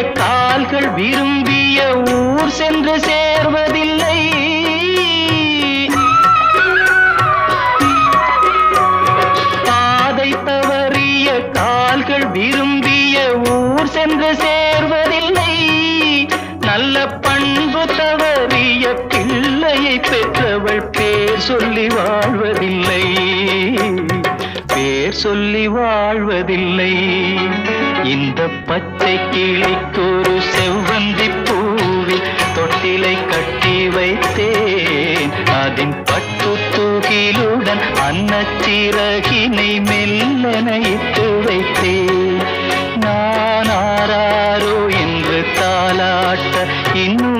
கால்கள் விரும்பிய ஊர் சென்று சேர்வதில்லை. பாதை தவறிய கால்கள் விரும்பிய ஊர் சென்று சேர்வதில்லை. நல்ல பண்பு தவறிய பிள்ளையை பெற்றவள் பேர் சொல்லி வாழ்வதில்லை. பேர் சொல்லி வாழ்வதில்லை. இந்த பச்சை கிளிக்கொரு செவ்வந்தி பூவில் தொட்டிலை கட்டி வைத்தேன். அதன் பட்டு தூகிலுடன் அன்னச்சிறகினை மெல்லனையிட்டு வைத்தேன். நான் ஆராரோ என்று தாலாட்ட இன்னும்